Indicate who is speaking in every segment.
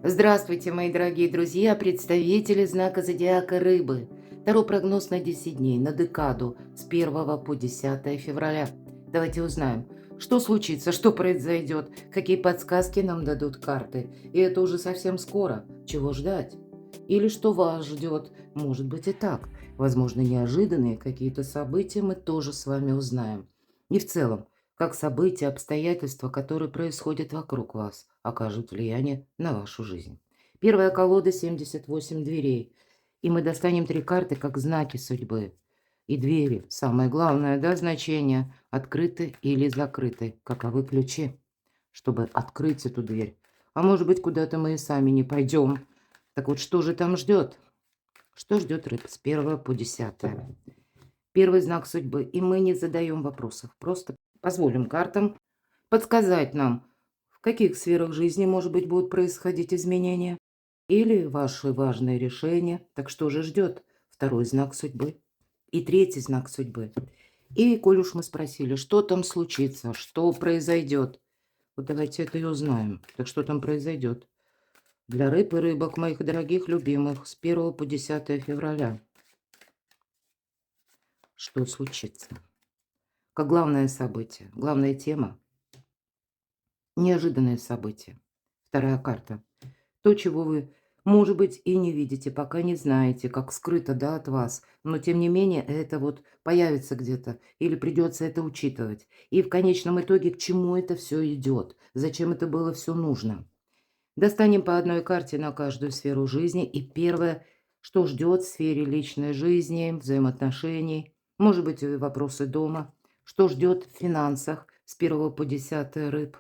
Speaker 1: Здравствуйте, мои дорогие друзья, представители знака зодиака Рыбы. Таро прогноз на 10 дней, на декаду с 1 по 10 февраля. Давайте узнаем, что случится, что произойдет, какие подсказки нам дадут карты. И это уже совсем скоро. Чего ждать? Или что вас ждет? Может быть и так. Возможно, неожиданные какие-то события мы тоже с вами узнаем. И в целом, как события, обстоятельства, которые происходят вокруг вас, окажут влияние на вашу жизнь. Первая колода 78 дверей. И мы достанем 3 карты как знаки судьбы. И двери, самое главное, да, значение, открыты или закрыты. Каковы ключи, чтобы открыть эту дверь? А может быть, куда-то мы и сами не пойдем. Так вот, что же там ждет? Что ждет рыб с 1 по 10? Первый знак судьбы. И мы не задаем вопросов. Просто позволим картам подсказать нам, в каких сферах жизни, может быть, будут происходить изменения или ваши важные решения. Так что же ждет второй знак судьбы и третий знак судьбы? И коль уж мы спросили, что там случится, что произойдет, вот давайте это и узнаем. Так что там произойдет? Для рыб и рыбок, моих дорогих любимых, с 1 по 10 февраля. Что случится? Как главное событие, главная тема, неожиданное событие. Вторая карта. То, чего вы, может быть, и не видите, пока не знаете, как скрыто, да, от вас. Но, тем не менее, это вот появится где-то или придется это учитывать. И в конечном итоге, к чему это все идет, зачем это было все нужно. Достанем по одной карте на каждую сферу жизни. И первое, что ждет в сфере личной жизни, взаимоотношений, может быть, и вопросы дома, что ждет в финансах с 1 по 10 рыб.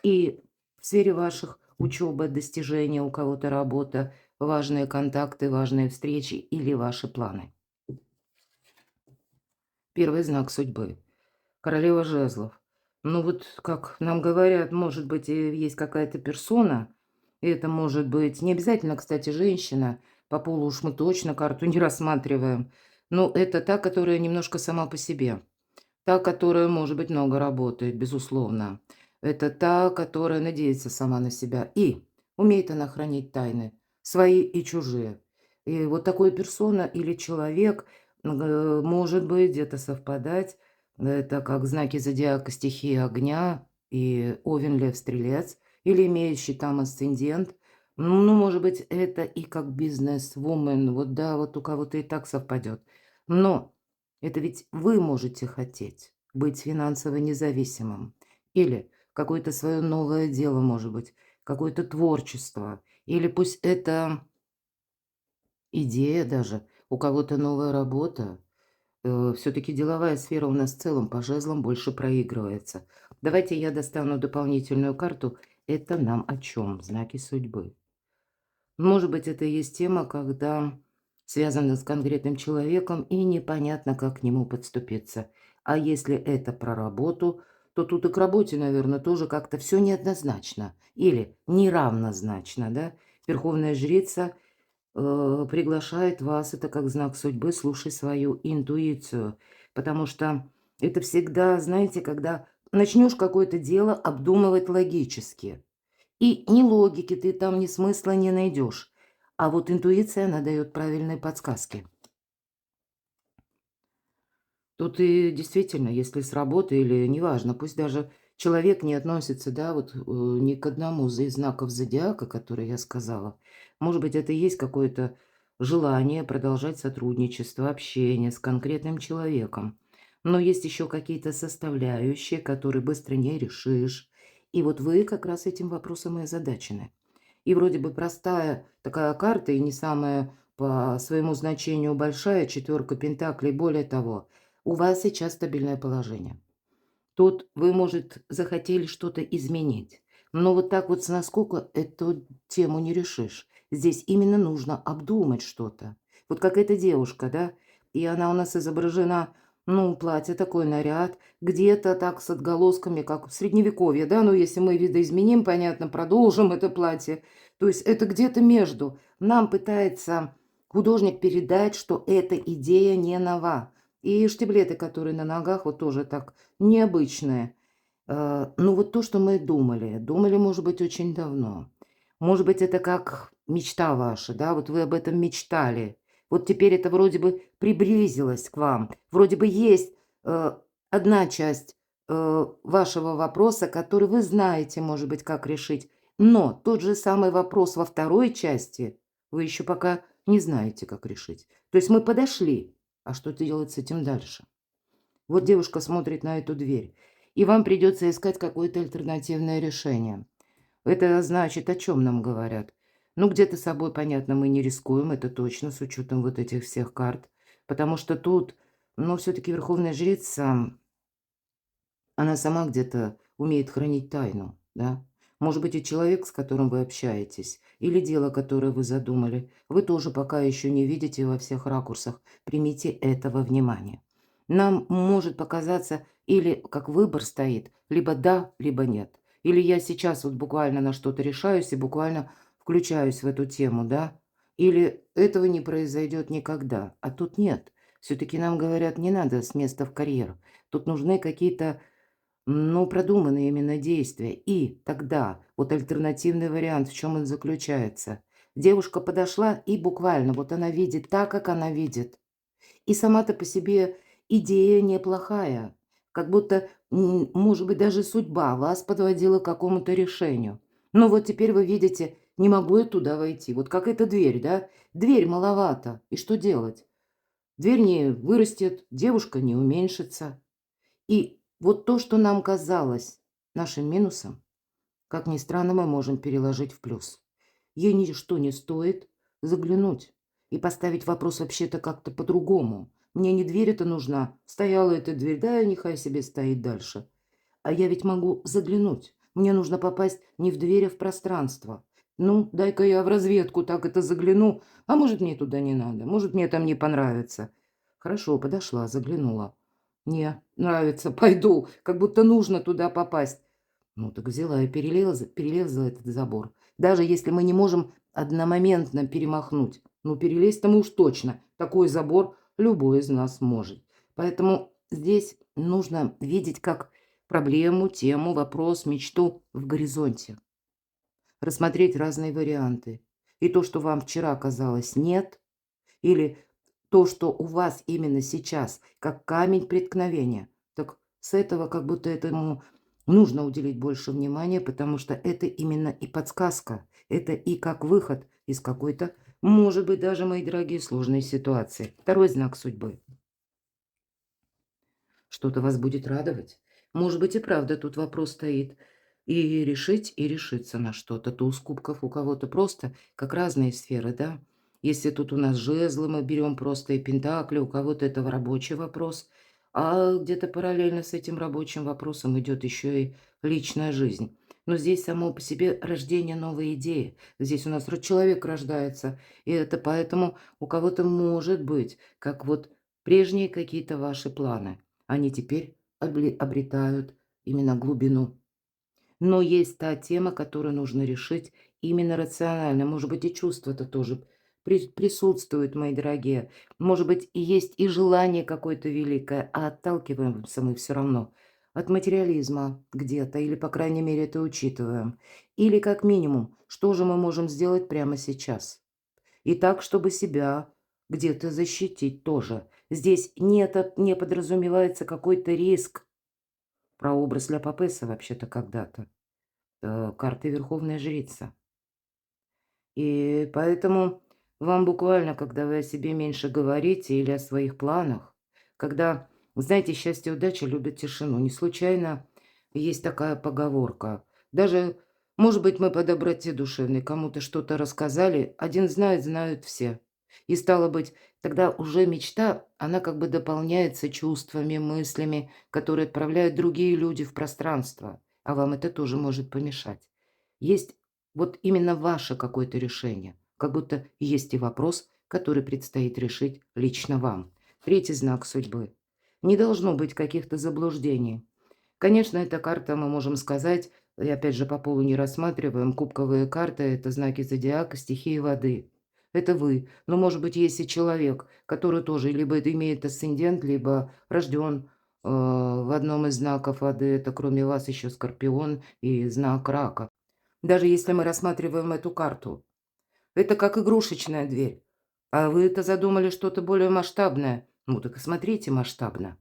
Speaker 1: И в сфере ваших учебы, достижения, у кого-то работа, важные контакты, важные встречи или ваши планы. Первый знак судьбы. Королева жезлов. Ну вот, как нам говорят, может быть, и есть какая-то персона. И это может быть не обязательно, кстати, женщина. По полу уж мы точно карту не рассматриваем. Но это та, которая немножко сама по себе. Та, которая, может быть, много работает, безусловно. Это та, которая надеется сама на себя. И умеет она хранить тайны, свои и чужие. И вот такой персона или человек может быть где-то совпадать. Это как знаки зодиака стихии огня и Овен, Лев, Стрелец. Или имеющий там асцендент. Ну, может быть, это и как бизнес-вумен. Вот да, вот у кого-то и так совпадет. Но это ведь вы можете хотеть быть финансово независимым. Или какое-то свое новое дело, может быть, какое-то творчество. Или пусть это идея даже, у кого-то новая работа. Все-таки деловая сфера у нас в целом по жезлам больше проигрывается. Давайте я достану дополнительную карту. Это нам о чем? Знаки судьбы. Может быть, это и есть тема, когда связано с конкретным человеком и непонятно, как к нему подступиться. А если это про работу, то тут и к работе, наверное, тоже как-то все неоднозначно или неравнозначно, да? Верховная жрица приглашает вас, это как знак судьбы, слушай свою интуицию, потому что это всегда, знаете, когда начнешь какое-то дело обдумывать логически, и ни логики ты там, ни смысла не найдешь. А вот интуиция, она дает правильные подсказки. Тут и действительно, если с работы или неважно, пусть даже человек не относится, да, вот ни к одному из знаков зодиака, которые я сказала. Может быть, это и есть какое-то желание продолжать сотрудничество, общение с конкретным человеком. Но есть еще какие-то составляющие, которые быстро не решишь. И вот вы как раз этим вопросом и озадачены. И вроде бы простая такая карта, и не самая по своему значению большая, четверка пентаклей. Более того, у вас сейчас стабильное положение. Тут вы, может, захотели что-то изменить. Но вот так вот с наскока эту тему не решишь. Здесь именно нужно обдумать что-то. Вот как эта девушка, да? И она у нас изображена, ну, платье, такой наряд, где-то так с отголосками, как в Средневековье, да? Ну, если мы видоизменим, понятно, продолжим это платье. То есть это где-то между. Нам пытается художник передать, что эта идея не нова. И штиблеты, которые на ногах, вот тоже так необычные. Ну, вот то, что мы думали. Думали, может быть, очень давно. Может быть, это как мечта ваша, да, вот вы об этом мечтали. Вот теперь это вроде бы приблизилось к вам. Вроде бы есть одна часть вашего вопроса, который вы знаете, может быть, как решить. Но тот же самый вопрос во второй части вы еще пока не знаете, как решить. То есть мы подошли, а что делать с этим дальше? Вот девушка смотрит на эту дверь, и вам придется искать какое-то альтернативное решение. Это значит, о чем нам говорят? Ну, где-то собой, понятно, мы не рискуем, это точно, с учетом вот этих всех карт. Потому что тут, ну, все-таки Верховная Жрица, она сама где-то умеет хранить тайну, да? Может быть, и человек, с которым вы общаетесь, или дело, которое вы задумали, вы тоже пока еще не видите во всех ракурсах. Примите этого внимания. Нам может показаться, или как выбор стоит, либо да, либо нет. Или я сейчас вот буквально на что-то решаюсь и буквально включаюсь в эту тему, да? Или этого не произойдет никогда. А тут нет. Все-таки нам говорят, не надо с места в карьер. Тут нужны какие-то, ну, продуманные именно действия. И тогда вот альтернативный вариант, в чем он заключается. Девушка подошла, и буквально вот она видит так, как она видит. И сама-то по себе идея неплохая. Как будто, может быть, даже судьба вас подводила к какому-то решению. Но вот теперь вы видите, не могу я туда войти. Вот как эта дверь, да? Дверь маловато. И что делать? Дверь не вырастет, девушка не уменьшится. И вот то, что нам казалось нашим минусом, как ни странно, мы можем переложить в плюс. Ей ничто не стоит заглянуть и поставить вопрос вообще-то как-то по-другому. Мне не дверь эта нужна. Стояла эта дверь, да, нехай себе стоит дальше. А я ведь могу заглянуть. Мне нужно попасть не в дверь, а в пространство. Ну, дай-ка я в разведку так это загляну. А может, мне туда не надо. Может, мне там не понравится. Хорошо, подошла, заглянула. Не, нравится, пойду. Как будто нужно туда попасть. Ну, так взяла и перелезла этот забор. Даже если мы не можем одномоментно перемахнуть. Ну, перелезть-то мы уж точно. Такой забор любой из нас может. Поэтому здесь нужно видеть как проблему, тему, вопрос, мечту в горизонте. Рассмотреть разные варианты. И то, что вам вчера казалось нет, или то, что у вас именно сейчас, как камень преткновения, так с этого как будто этому нужно уделить больше внимания, потому что это именно и подсказка, это и как выход из какой-то, может быть, даже, мои дорогие, сложной ситуации. Второй знак судьбы. Что-то вас будет радовать. Может быть, и правда тут вопрос стоит. И решить, и решиться на что-то. Туз кубков у кого-то просто, как разные сферы, да? Если тут у нас жезлы, мы берем просто и пентакли, у кого-то это рабочий вопрос, а где-то параллельно с этим рабочим вопросом идет еще и личная жизнь. Но здесь само по себе рождение новой идеи. Здесь у нас человек рождается, и это поэтому у кого-то может быть, как вот прежние какие-то ваши планы. Они теперь обретают именно глубину. Но есть та тема, которую нужно решить именно рационально. Может быть, и чувства-то тоже присутствуют, мои дорогие. Может быть, и есть и желание какое-то великое, а отталкиваемся мы все равно от материализма где-то, или, по крайней мере, это учитываем. Или, как минимум, что же мы можем сделать прямо сейчас? И так, чтобы себя где-то защитить тоже. Здесь не подразумевается какой-то риск. Прообраз Ля Папеса вообще-то когда-то. Карты Верховная Жрица. И поэтому вам буквально, когда вы о себе меньше говорите или о своих планах, когда, знаете, счастье и удача любят тишину. Не случайно есть такая поговорка. Даже, может быть, мы по доброте душевной кому-то что-то рассказали, один знает, знают все. И стало быть, тогда уже мечта, она как бы дополняется чувствами, мыслями, которые отправляют другие люди в пространство, а вам это тоже может помешать. Есть вот именно ваше какое-то решение. Как будто есть и вопрос, который предстоит решить лично вам. Третий знак судьбы. Не должно быть каких-то заблуждений. Конечно, эта карта, мы можем сказать, и опять же по полу не рассматриваем, кубковые карты– это знаки зодиака, стихии воды. Это вы. Но, может быть, есть и человек, который тоже либо это имеет асцендент, либо рожден в одном из знаков воды. Это кроме вас еще Скорпион и знак рака. даже если мы рассматриваем эту карту. Это как игрушечная дверь. А вы-то задумали что-то более масштабное. Ну так и смотрите масштабно.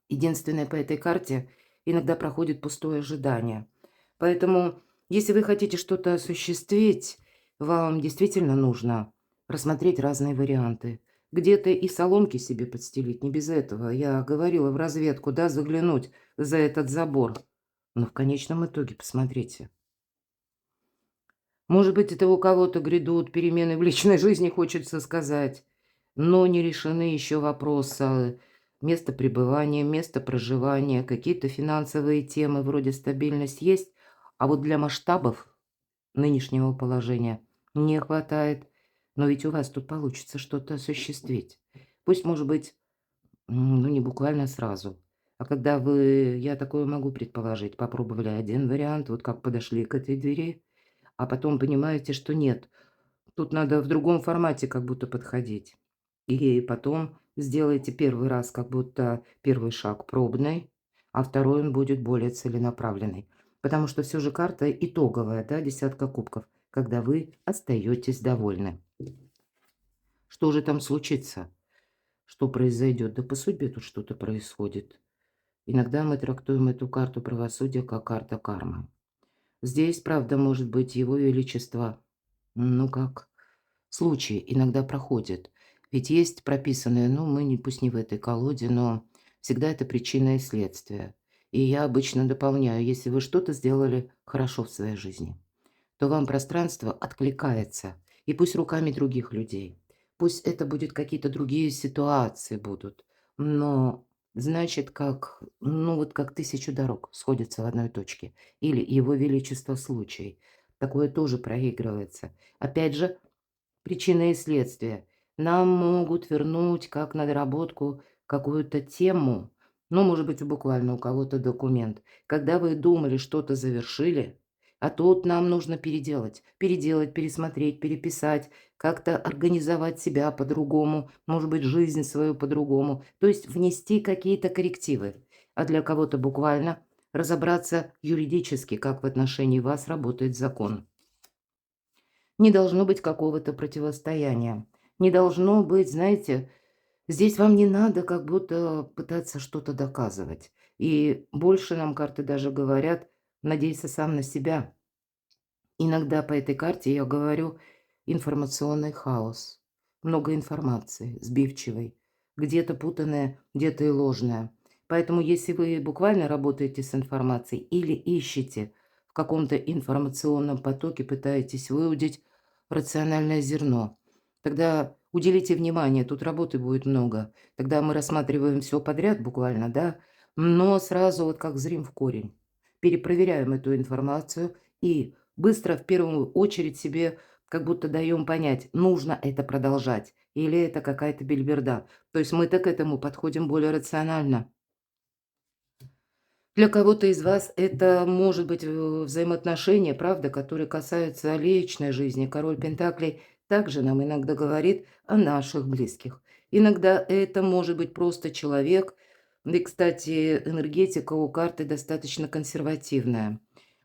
Speaker 1: Единственное, по этой карте иногда проходит пустое ожидание. Поэтому, если вы хотите что-то осуществить, вам действительно нужно рассмотреть разные варианты. Где-то и соломки себе подстелить, не без этого. Я говорила в разведку, да, заглянуть за этот забор. Но в конечном итоге, посмотрите. Может быть, это у кого-то грядут перемены в личной жизни, хочется сказать, но не решены еще вопросы места пребывания, места проживания, какие-то финансовые темы вроде стабильность есть, а вот для масштабов нынешнего положения не хватает. Но ведь у вас тут получится что-то осуществить. Пусть, может быть, ну, не буквально сразу. А когда вы, я такое могу предположить, попробовали один вариант, вот как подошли к этой двери, а потом понимаете, что нет, тут надо в другом формате как будто подходить. И потом сделайте первый раз как будто первый шаг пробный, а второй он будет более целенаправленный. Потому что все же карта итоговая, да, десятка кубков, когда вы остаетесь довольны. Что же там случится? Что произойдет? Да по судьбе тут что-то происходит. Иногда мы трактуем эту карту правосудия как карта кармы. Здесь, правда, может быть его величество, ну как, случаи иногда проходят. Ведь есть прописанное, ну, мы не, пусть не в этой колоде, но всегда это причина и следствие. И я обычно дополняю, если вы что-то сделали хорошо в своей жизни, то вам пространство откликается. И пусть руками других людей. Пусть это будет какие-то другие ситуации будут. Но значит, как, ну вот как тысячу дорог сходятся в одной точке. Или его величество случай. Такое тоже проигрывается. Опять же, причина и следствие. Нам могут вернуть как на доработку какую-то тему, ну, может быть, буквально у кого-то документ. Когда вы думали, что-то завершили, а тут нам нужно переделать, пересмотреть, переписать, как-то организовать себя по-другому, может быть, жизнь свою по-другому, то есть внести какие-то коррективы. А для кого-то буквально разобраться юридически, как в отношении вас работает закон. Не должно быть какого-то противостояния. Не должно быть, знаете, здесь вам не надо как будто пытаться что-то доказывать. И больше нам карты даже говорят, надейся сам на себя. Иногда по этой карте я говорю информационный хаос. Много информации, сбивчивой, где-то путанная, где-то и ложная. Поэтому если вы буквально работаете с информацией или ищете в каком-то информационном потоке, пытаетесь выудить рациональное зерно, тогда уделите внимание, тут работы будет много. Тогда мы рассматриваем все подряд буквально, да, но сразу вот как зрим в корень. Перепроверяем эту информацию и быстро, в первую очередь, себе как будто даем понять, нужно это продолжать или это какая-то бельберда. То есть мы-то к этому подходим более рационально. Для кого-то из вас это может быть взаимоотношения, правда, которые касаются личной жизни. Король Пентаклей также нам иногда говорит о наших близких. Иногда это может быть просто человек. И, кстати, энергетика у карты достаточно консервативная.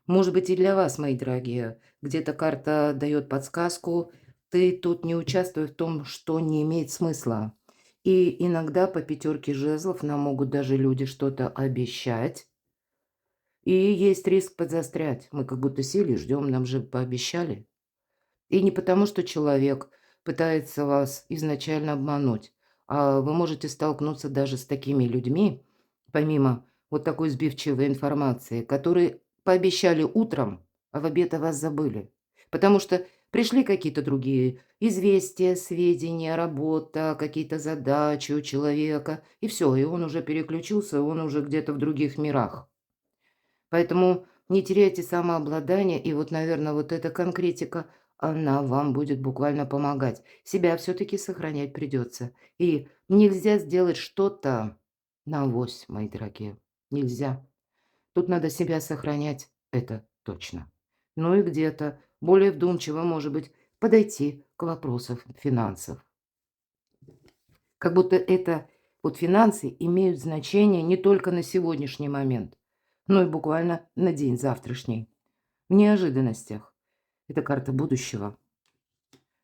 Speaker 1: Может быть и для вас, мои дорогие, где-то карта дает подсказку, ты тут не участвуй в том, что не имеет смысла. И иногда по пятерке жезлов нам могут даже люди что-то обещать, и есть риск подзастрять. Мы как будто сели и ждем, нам же пообещали. И не потому, что человек пытается вас изначально обмануть, а вы можете столкнуться даже с такими людьми, помимо вот такой сбивчивой информации, которые пообещали утром, а в обед о вас забыли. Потому что пришли какие-то другие известия, сведения, работа, какие-то задачи у человека, и все, и он уже переключился, он уже где-то в других мирах. Поэтому не теряйте самообладание, и вот, наверное, вот эта конкретика, она вам будет буквально помогать. Себя все-таки сохранять придется. И нельзя сделать что-то на авось, мои дорогие. Нельзя. Тут надо себя сохранять, это точно. Ну и где-то более вдумчиво, может быть, подойти к вопросам финансов. Как будто это вот финансы имеют значение не только на сегодняшний момент, но и буквально на день завтрашний. В неожиданностях. Это карта будущего.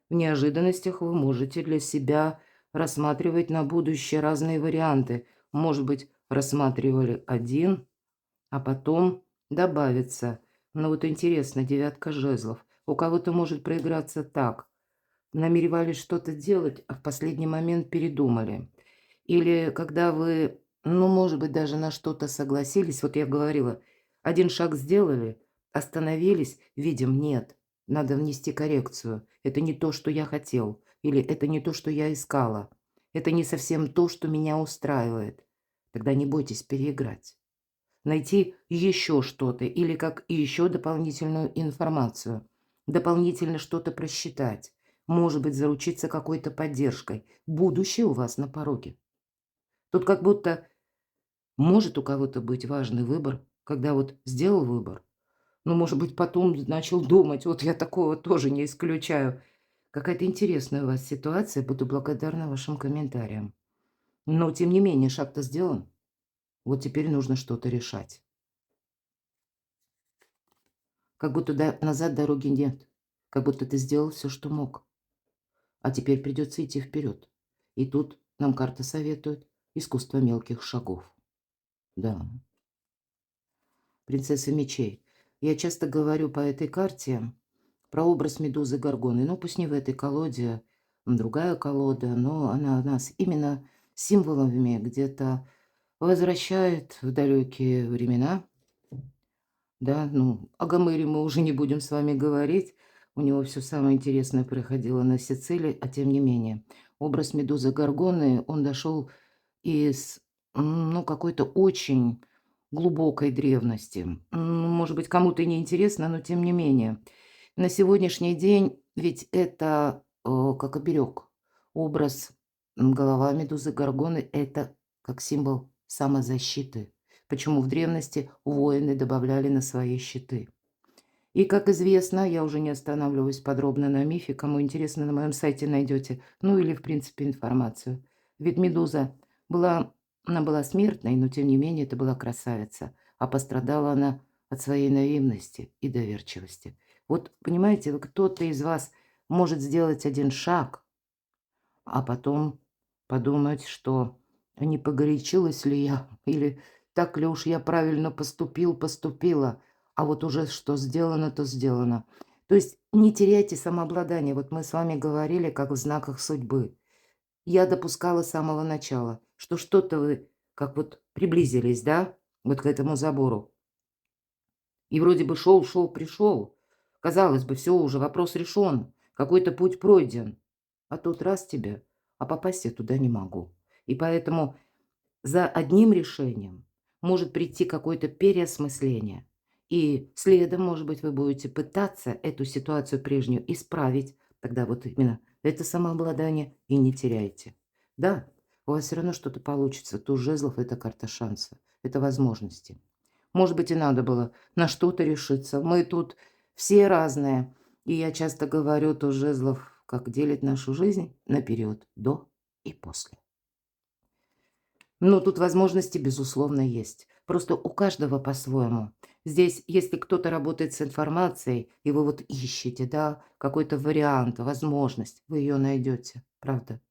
Speaker 1: В неожиданностях вы можете для себя рассматривать на будущее разные варианты. Может быть, рассматривали один, а потом добавится. Но вот интересно, девятка жезлов. У кого-то может проиграться так. Намеревались что-то делать, а в последний момент передумали. Или когда вы, ну, может быть, даже на что-то согласились, вот я говорила, один шаг сделали, остановились, видим, нет, надо внести коррекцию. Это не то, что я хотел, или это не то, что я искала. Это не совсем то, что меня устраивает. Тогда не бойтесь переиграть. Найти еще что-то или как еще дополнительную информацию. Дополнительно что-то просчитать. Может быть, заручиться какой-то поддержкой. Будущее у вас на пороге. Тут как будто может у кого-то быть важный выбор, когда вот сделал выбор, но, может быть, потом начал думать, вот я такого тоже не исключаю. Какая-то интересная у вас ситуация, буду благодарна вашим комментариям. Но, тем не менее, шаг-то сделан. Вот теперь нужно что-то решать. Как будто назад дороги нет. Как будто ты сделал все, что мог. А теперь придется идти вперед. И тут нам карта советует искусство мелких шагов. Да. Принцесса мечей. Я часто говорю по этой карте про образ Медузы Горгоны. Ну, пусть не в этой колоде, другая колода, но она нас именно символами где-то возвращает в далекие времена. Да, ну, о Гомере мы уже не будем с вами говорить. У него все самое интересное происходило на Сицилии, а тем не менее. Образ Медузы Горгоны, он дошел из, ну, какой-то очень глубокой древности. Может быть, кому-то и не интересно, но тем не менее. На сегодняшний день ведь это, как оберег. Образ, голова Медузы Горгоны — это как символ самозащиты. Почему в древности воины добавляли на свои щиты. И, как известно, я уже не останавливаюсь подробно на мифе, кому интересно, на моем сайте найдете, ну или, в принципе, информацию. Ведь Медуза была, она была смертной, но, тем не менее, это была красавица, а пострадала она от своей наивности и доверчивости. Вот, понимаете, кто-то из вас может сделать один шаг, а потом подумать, что не погорячилась ли я, или так ли уж я правильно поступила, а вот уже что сделано, то сделано. То есть не теряйте самообладание. Вот мы с вами говорили, как в знаках судьбы. Я допускала с самого начала, что что-то вы как вот приблизились, да, вот к этому забору. И вроде бы шел, пришел. Казалось бы, все уже, вопрос решен, какой-то путь пройден. А тут раз тебе, а попасть я туда не могу. И поэтому за одним решением может прийти какое-то переосмысление. И следом, может быть, вы будете пытаться эту ситуацию прежнюю исправить. Тогда вот именно это самообладание и не теряйте. Да, у вас все равно что-то получится. Туз жезлов — это карта шанса, это возможности. Может быть, и надо было на что-то решиться. Мы тут все разные. И я часто говорю, туз жезлов как делит нашу жизнь на период до и после. Ну, тут возможности, безусловно, есть. Просто у каждого по-своему. Здесь, если кто-то работает с информацией, и вы вот ищете, да, какой-то вариант, возможность, вы ее найдете, правда.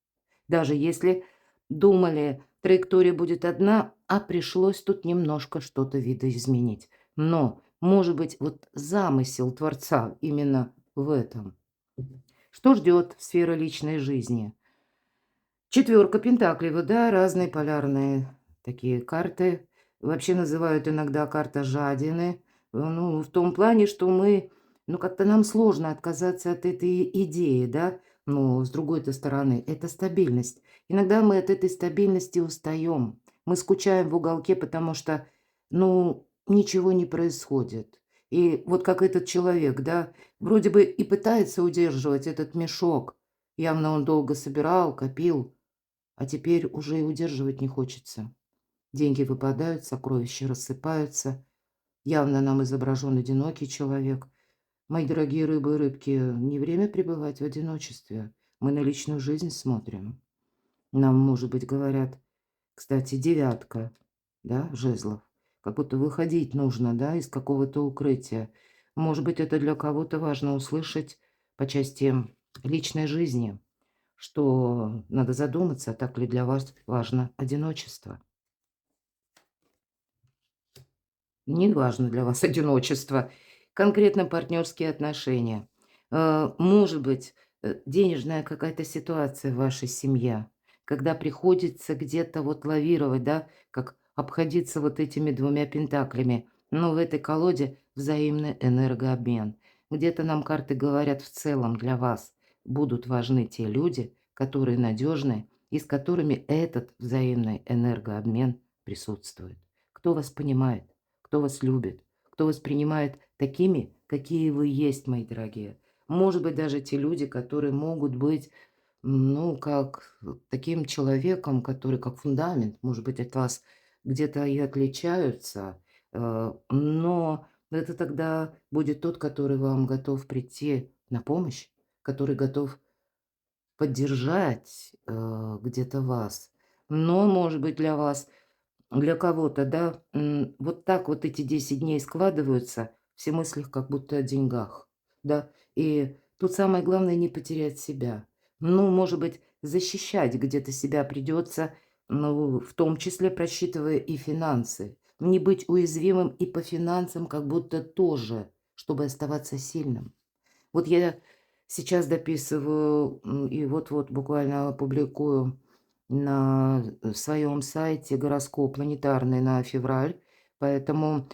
Speaker 1: Даже если думали, траектория будет одна, а пришлось тут немножко что-то видоизменить. Но, может быть, вот замысел Творца именно в этом. Что ждет сфера личной жизни? Четверка пентаклей, вот, да, разные полярные такие карты. Вообще называют иногда карта жадины. Ну, в том плане, что мы, ну, как-то нам сложно отказаться от этой идеи, да. Но с другой-то стороны, это стабильность. Иногда мы от этой стабильности устаем. Мы скучаем в уголке, потому что, ну, ничего не происходит. И вот как этот человек, да, вроде бы и пытается удерживать этот мешок. Явно он долго собирал, копил, а теперь уже и удерживать не хочется. Деньги выпадают, сокровища рассыпаются. Явно нам изображен одинокий человек. Мои дорогие рыбы и рыбки, не время пребывать в одиночестве. Мы на личную жизнь смотрим. Нам, может быть, говорят, кстати, девятка, да, жезлов. Как будто выходить нужно, да, из какого-то укрытия. Может быть, это для кого-то важно услышать по части личной жизни, что надо задуматься, так ли для вас важно одиночество. Не важно для вас одиночество, конкретно партнерские отношения. Может быть, денежная какая-то ситуация в вашей семье, когда приходится где-то вот лавировать, да, как обходиться вот этими двумя пентаклями. Но в этой колоде взаимный энергообмен. Где-то нам карты говорят в целом для вас будут важны те люди, которые надежны и с которыми этот взаимный энергообмен присутствует. Кто вас понимает? Кто вас любит, кто вас принимает такими, какие вы есть, мои дорогие. Может быть, даже те люди, которые могут быть, ну, как таким человеком, который как фундамент, может быть, от вас где-то и отличаются, но это тогда будет тот, который вам готов прийти на помощь, который готов поддержать где-то вас. Но, может быть, для кого-то, да, вот так вот эти 10 дней складываются, все мысли как будто о деньгах, да. И тут самое главное не потерять себя. Ну, может быть, защищать где-то себя придется, ну, в том числе просчитывая и финансы. Не быть уязвимым и по финансам как будто тоже, чтобы оставаться сильным. Вот я сейчас дописываю, и вот-вот буквально опубликую на своем сайте гороскоп планетарный на февраль, поэтому,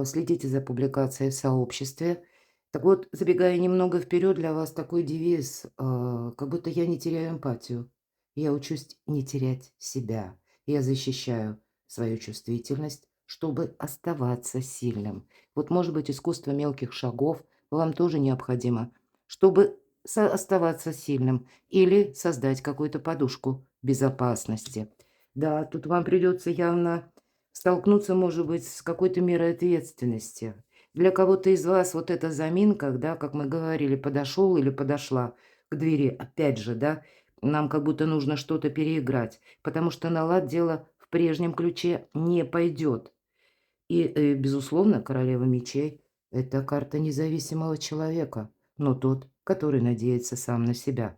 Speaker 1: следите за публикацией в сообществе. Так вот, забегая немного вперед, для вас такой девиз, как будто я не теряю эмпатию. Я учусь не терять себя. Я защищаю свою чувствительность, чтобы оставаться сильным. Вот, может быть, искусство мелких шагов вам тоже необходимо, чтобы оставаться сильным или создать какую-то подушку безопасности. Да, тут вам придется явно столкнуться, может быть, с какой-то мерой ответственности. Для кого-то из вас вот эта заминка, да, как мы говорили, подошел или подошла к двери, опять же, да, нам как будто нужно что-то переиграть, потому что на лад дело в прежнем ключе не пойдет. И, безусловно, королева мечей — это карта независимого человека, но тот, который надеется сам на себя.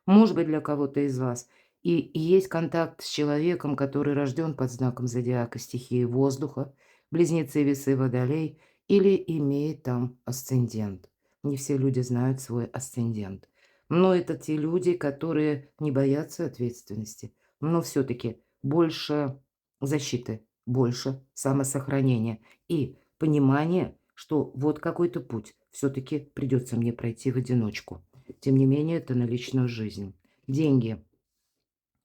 Speaker 1: Может быть, для кого-то из вас и есть контакт с человеком, который рожден под знаком зодиака стихии воздуха, близнецы, весы, водолей, или имеет там асцендент. Не все люди знают свой асцендент. Но это те люди, которые не боятся ответственности, но все-таки больше защиты, больше самосохранения и понимание, что вот какой-то путь все-таки придется мне пройти в одиночку. Тем не менее, это на личную жизнь. Деньги.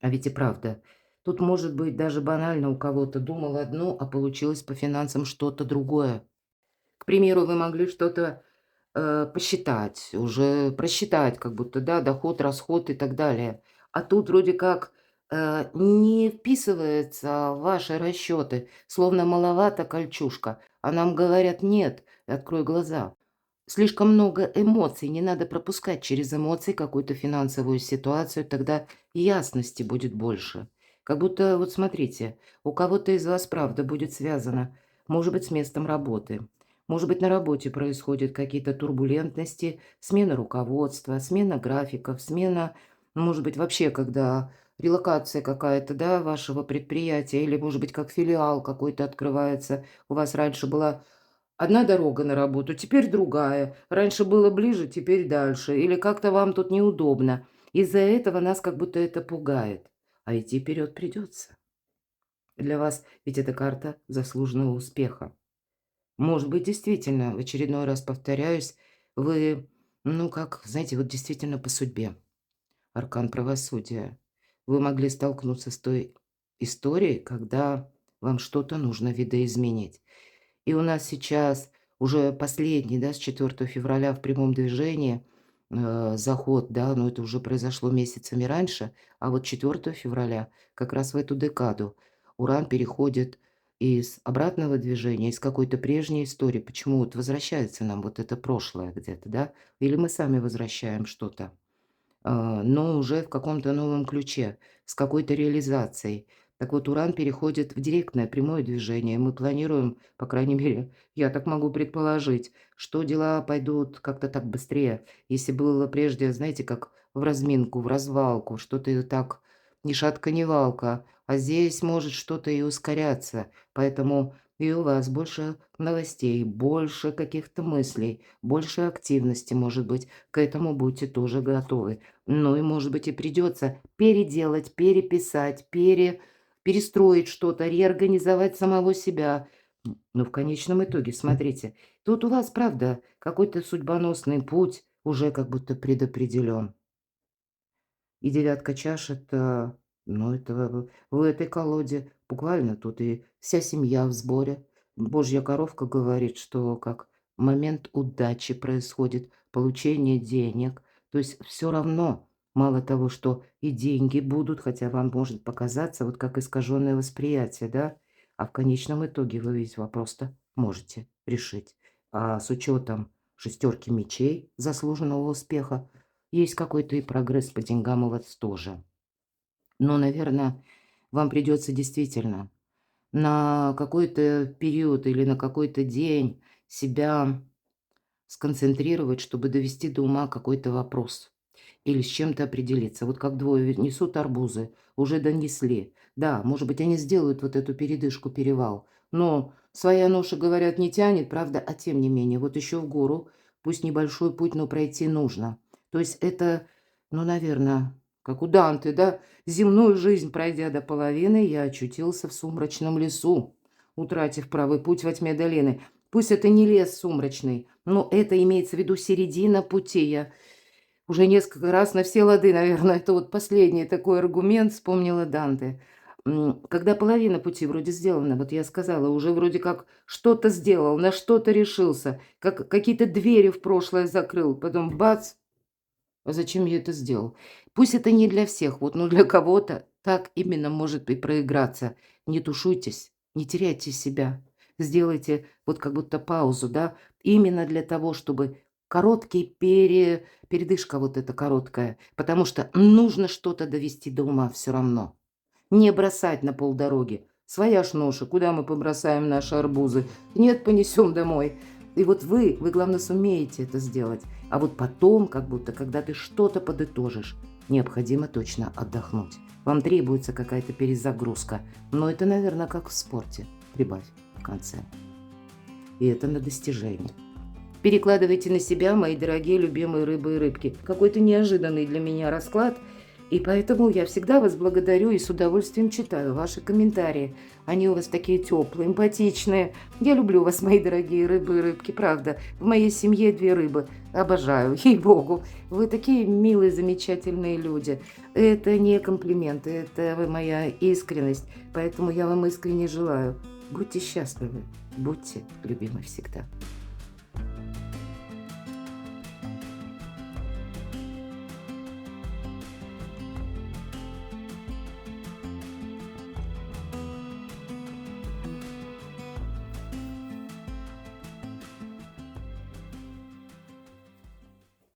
Speaker 1: А ведь и правда. Тут может быть даже банально у кого-то думал одно, а получилось по финансам что-то другое. К примеру, вы могли что-то посчитать, уже просчитать, как будто, да, доход, расход и так далее. А тут вроде как не вписывается в ваши расчеты, словно маловато кольчушка. А нам говорят, нет, открой глаза. Слишком много эмоций, не надо пропускать через эмоции какую-то финансовую ситуацию, тогда ясности будет больше. Как будто, вот смотрите, у кого-то из вас правда будет связано, может быть, с местом работы. Может быть, на работе происходят какие-то турбулентности, смена руководства, смена графиков, смена, может быть, вообще, когда релокация какая-то, да, вашего предприятия, или, может быть, как филиал какой-то открывается. У вас раньше была одна дорога на работу, теперь другая. Раньше было ближе, теперь дальше. Или как-то вам тут неудобно. Из-за этого нас как будто это пугает. А идти вперед придется. Для вас ведь это карта заслуженного успеха. Может быть, действительно, в очередной раз повторяюсь, вы, ну как, знаете, вот действительно по судьбе. Аркан правосудия. Вы могли столкнуться с той историей, когда вам что-то нужно видоизменить. И у нас сейчас уже последний, да, с 4 февраля в прямом движении, заход, да, но это уже произошло месяцами раньше, а вот 4 февраля, как раз в эту декаду, Уран переходит из обратного движения, из какой-то прежней истории. Почему вот возвращается нам вот это прошлое где-то, да? Или мы сами возвращаем что-то, но уже в каком-то новом ключе, с какой-то реализацией. Так вот, Уран переходит в директное прямое движение. Мы планируем, по крайней мере, я так могу предположить, что дела пойдут как-то так быстрее. Если было прежде, знаете, как в разминку, в развалку, что-то и так ни шатка, ни валка, а здесь может что-то и ускоряться. Поэтому и у вас больше новостей, больше каких-то мыслей, больше активности, может быть. К этому будьте тоже готовы. Ну и, может быть, и придется переделать, переписать, перестроить что-то, реорганизовать самого себя. Но в конечном итоге, смотрите, тут у вас, правда, какой-то судьбоносный путь уже как будто предопределен. И девятка чаш — это, ну, это в этой колоде буквально тут и вся семья в сборе. Божья коровка говорит, что как момент удачи происходит, получение денег. То есть все равно, мало того, что и деньги будут, хотя вам может показаться, вот как искаженное восприятие, да, а в конечном итоге вы весь вопрос-то можете решить. А с учетом шестерки мечей заслуженного успеха, есть какой-то и прогресс по деньгам у вас тоже. Но, наверное, вам придется действительно на какой-то период или на какой-то день себя сконцентрировать, чтобы довести до ума какой-то вопрос или с чем-то определиться. Вот как двое несут арбузы, уже донесли. Да, может быть, они сделают вот эту передышку, перевал, но своя ноша, говорят, не тянет, правда, а тем не менее, вот еще в гору, пусть небольшой путь, но пройти нужно. То есть это, ну, наверное, как у Данте, да, земную жизнь пройдя до половины, я очутился в сумрачном лесу, утратив правый путь во тьме долины. Пусть это не лес сумрачный, но это имеется в виду середина пути. Я уже несколько раз на все лады, наверное, это вот последний такой аргумент вспомнила Данте. Когда половина пути вроде сделана, вот я сказала, уже вроде как что-то сделал, на что-то решился, как какие-то двери в прошлое закрыл, потом бац, а зачем я это сделал? Пусть это не для всех, вот, но для кого-то так именно может и проиграться. Не тушуйтесь, не теряйте себя. Сделайте вот как будто паузу, да, именно для того, чтобы короткий передышка вот эта короткая, потому что нужно что-то довести до ума все равно. Не бросать на полдороги. Своя ж ноша, куда мы побросаем наши арбузы? Нет, понесем домой. И вот вы, главное, сумеете это сделать. А вот потом, как будто, когда ты что-то подытожишь, необходимо точно отдохнуть. Вам требуется какая-то перезагрузка. Но это, наверное, как в спорте. Прибавь в конце. И это на достижение. Перекладывайте на себя, мои дорогие любимые рыбы и рыбки. Какой-то неожиданный для меня расклад. И поэтому я всегда вас благодарю и с удовольствием читаю ваши комментарии. Они у вас такие теплые, эмпатичные. Я люблю вас, мои дорогие рыбы и рыбки, правда. В моей семье 2 рыбы. Обожаю, ей-богу. Вы такие милые, замечательные люди. Это не комплименты, это моя искренность. Поэтому я вам искренне желаю. Будьте счастливы, будьте любимы всегда.